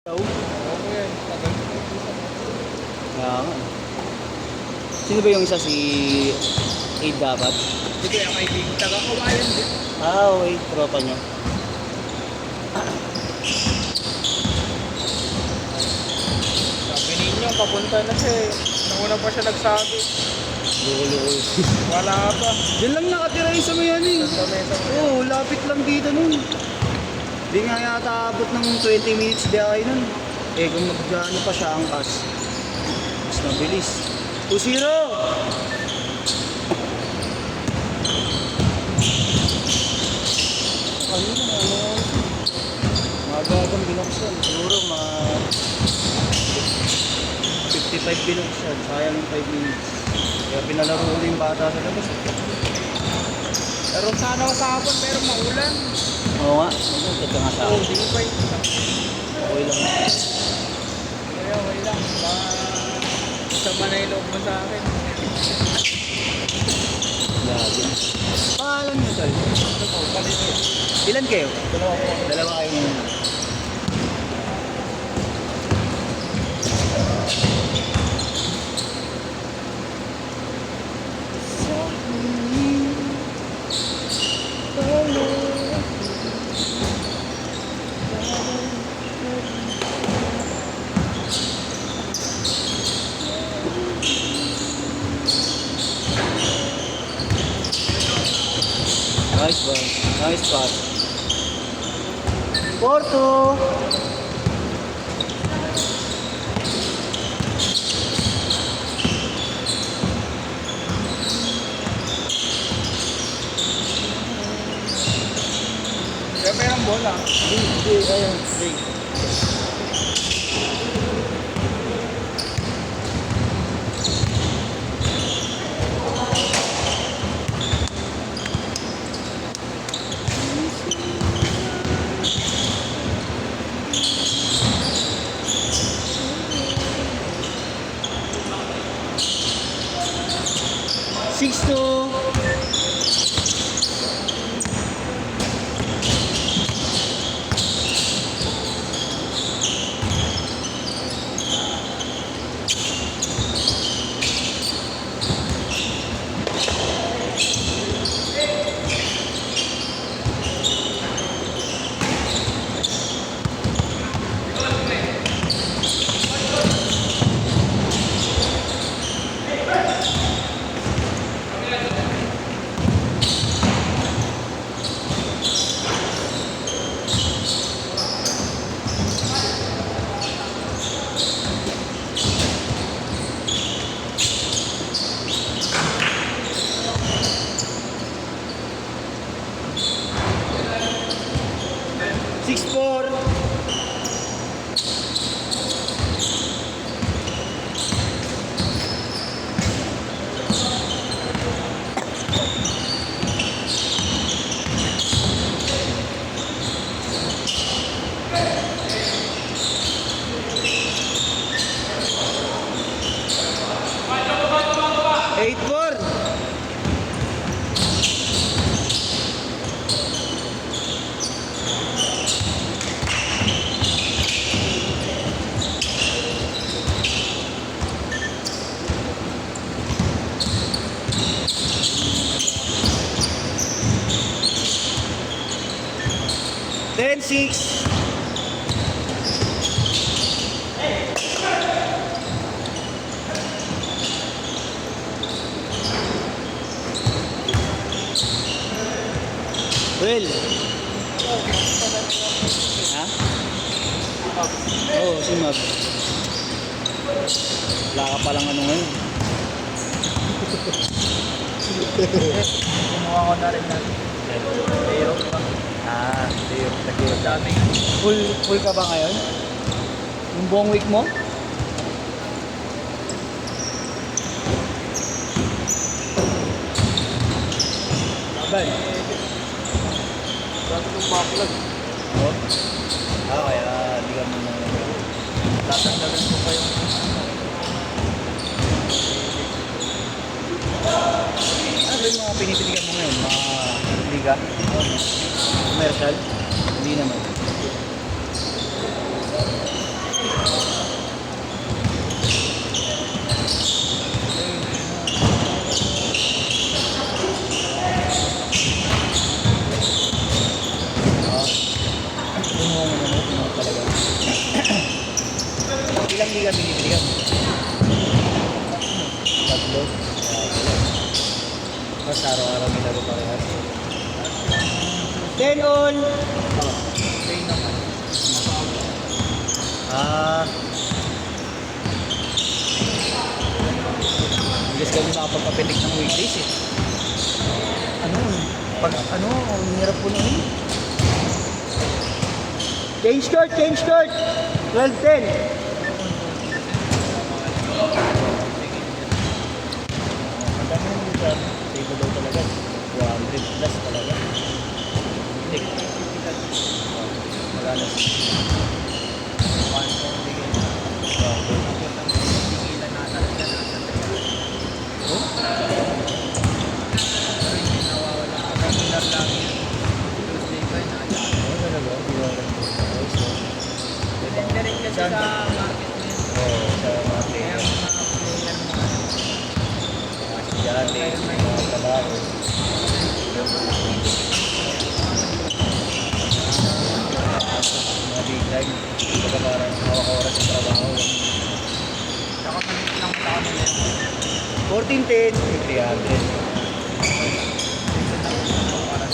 Daw? Oo yan, tagal ko. Kaya nga. Sino ba yung isa? Si Aid dapat? Hindi ko yung kaibigan. Taga-kawayan din. Ah, okay. Tropa nyo. Sabi ninyo, papunta na siya eh. Nauna pa siya nagsabi. Loko-loko. Wala pa. Diyan lang nakatira yung sa may ano eh. Sa mesa mo. Oo, lapit lang dito nun. Di nga yata abot ng 20 minutes biyahe nun. Eh kung mag-ano pa siya angkas, mas mabilis. 2-0! Ano na, magagang binuksan. Siguro 55 binuksan. Sayang yung 5 minutes. Kaya pinalaro ko na yung bata sa labas. Pero sana ako kahapon pero maulan. Oo nga. Ito nga sa Oo, akin. di pa yun. Okay lang. Kaya okay lang. Sama na yung loob mo sa akin. Lagi. Pangalan niyo, Tol? Ito po, palit yun. Ilan kayo? Dalawa po. Dalawa kayong... Nice one. Nice pass. Porto! Kaya merang bola. Hindi, ayun. Break. Six to... Six four. Eight four. Ten six. Well. Ha? Oo, si Mab. Wala ka palang ano ngayon. Kumuha ko na rin na. Pero, Ah, Leo. ang daming Full ka ba ngayon? Yung buong week mo? Laban. bago kong backlog. Oh. Ah, kaya di ka muna. Tatanggalin ko pa yung Ano ba yung mga pinipiligan mo ngayon? Mga liga? Commercial? Hindi naman. ilang liga binibigyan? Tatlo. Mas araw-araw nilaro parehas. 10 all! Train naman. Ah. Guys kami nakapagpapitik ng weekdays eh. Ang hirap po nun eh. Change court! 12-10. Magkano yung lugar? Save daw talaga. 200 plus talaga. Pitik. Magkano? Depende rin kasi sa market niya. Oo, sa mga Kaya players. mga player mga Mga estudyante, mga trabaho. Mga big time. Kumbaga parang hawak oras sa trabaho. saka maliit lang tao nila. 14-10. 300. Kaya hindi nakawala.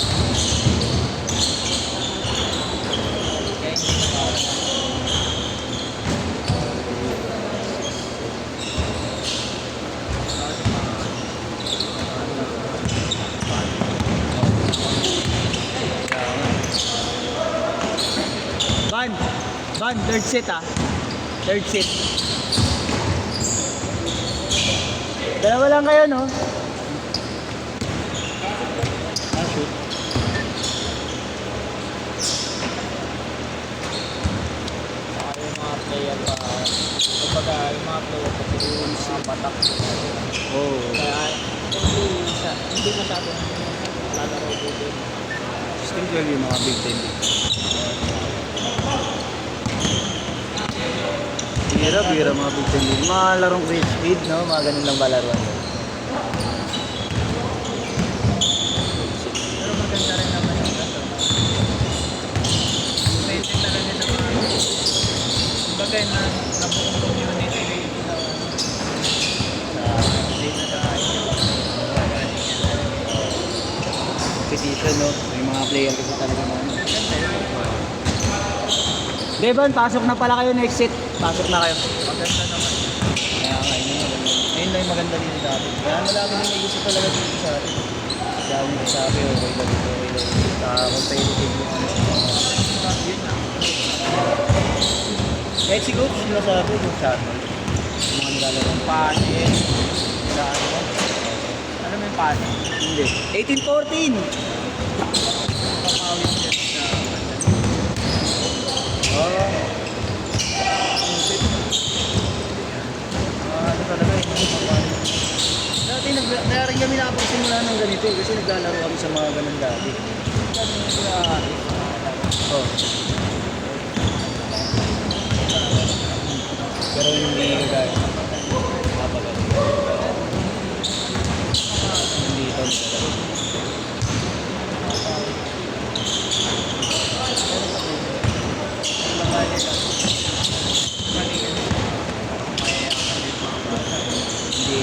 Van, third set ah. Third set. Dalawa lang kayo, no? Ah, shoot. Saka yung mga player pa, kumbaga yung mga player pa yung mga batak. Oh. Kaya hindi masyadong lalaro dito. Still 12 yung mga big time. Bira mga big time. Mga larong great speed, no? Mga ganun lang ba laruan yun? Pero maganda rin naman yung gato. Pwede talaga sa mga kumbaga na nabuong community na hindi na dahil Competition, no? May mga player kasi talaga mga ano. maganda yun. Devon, pasok na pala kayo next set. Pasok na kayo. Maganda naman. Kaya nga, yun yung maganda. Ayun lang yung maganda dito sa atin. Kaya malaki din may gusto talaga dito sa atin. Kaya ako nagsasabi, okay lang dito, okay lang dito. Competitive yung ano. Yun na. Kahit si coach, sinasabi yung sa atin. Yung mga nilalaro. Panin. Sa ano? Alam mo yung panin? Hindi. 18-14! Pamawin dyan sa Oo. Ano talaga eh. Dati narin kami nakapagsimula ng ganito eh, kasi naglalaro kami sa mga ganun dati. Oh. Pero hindi kagaya. Napagano. Hindi ito naglalaro. Hindi.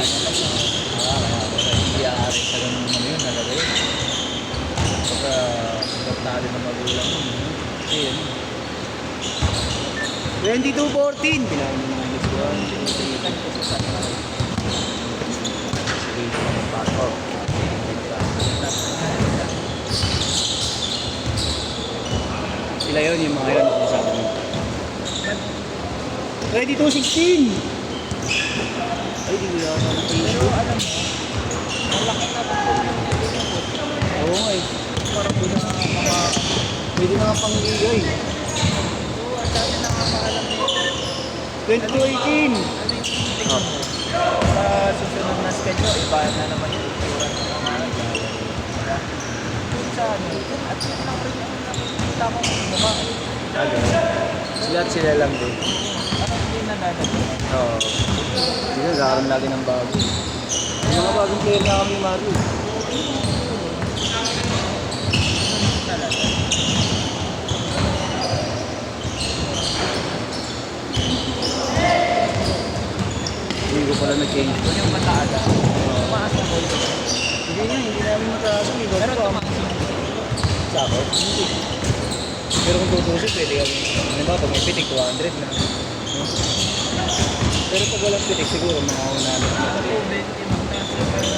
Hindi aari sa ganun naman yun, nalagay yun. Pagka tali ng magulang yun. Kasi yun. 22-14! Pinahin mo mga gusto yun. Sila yun, yung mga yun. Sabi mo. 22-16! Ay, di ko yan. Pero alam mo, malaki na ba Oo nga eh. Parang pwede na nga pang liga eh. Oo, ang dami nakakaalam mo. 22-18! Ano yung tingin mo? Sa susunod na schedule, iba na naman yung itsura ng mga diba? Sa ano, at yun lang rin yung nakikita mo mukha. Sila lang din. Parang hindi na lalagyan. Oo. Hindi na, nagkakaroon lagi ng bago. Yung mga bagong player na kami, Mario. Talaga. ko pala nag-change. Doon yung mataas. Tumaas na boy. Hindi namin mataas. Pero tumaas yung Sa ako? Hindi. Pero kung tutusin, pwede kami. Ano ba, pag may pitik, 200 na. Pero pag walang pitik, siguro mga 100 na. 220 magtaas na pero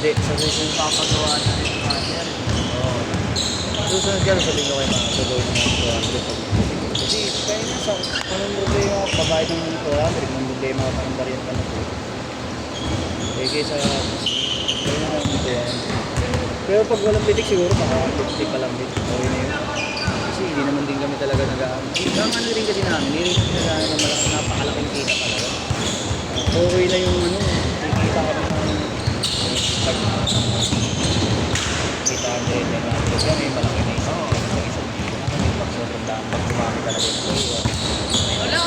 Hindi, sa susunod papagawa na rin yung manager. Oo. Susunod ka, sabihin ko kayo mga gagawin ng 200. Kasi kaya nga sa anong problema, babayad ng 200, ng problema ka ng bariyan ka na po. Eh kaysa, kaya na lang 200. Pero pag walang pitik siguro, baka 50 pa lang din. Okay na yun. Kasi hindi naman din kami talaga nag-aano. Ang ano rin kasi namin, hindi rin kami nag-aano ng napakalaking kita talaga. Okay na yung ano, kikita kami ng pag kita ang data na kasi may malaki na isang isang pag sobrang daan pag dumami talaga yung buhay. Wala!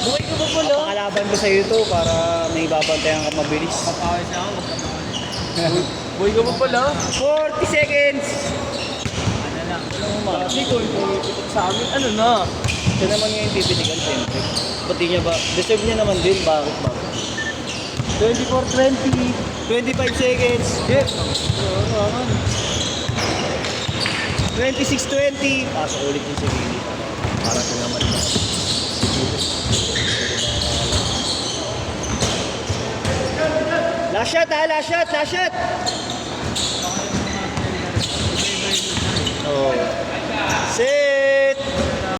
Buhay ko ba pala? Pakalaban ko sa iyo to para may babantayan ka mabilis. Papawis ako, magkakaroon. Buhay ko ba pala? 40 seconds! Ano lang? Kasi kung ipipitik sa amin, ano na? Ito naman yung pipitikan siyempre. Ba't di niya ba? Deserve niya naman din. Bakit ba? 24-20. 25 seconds. Yes. Oo naman. 26-20. Pasok ulit yung si Willie. Para ito naman na. Last shot ha, last shot, last shot.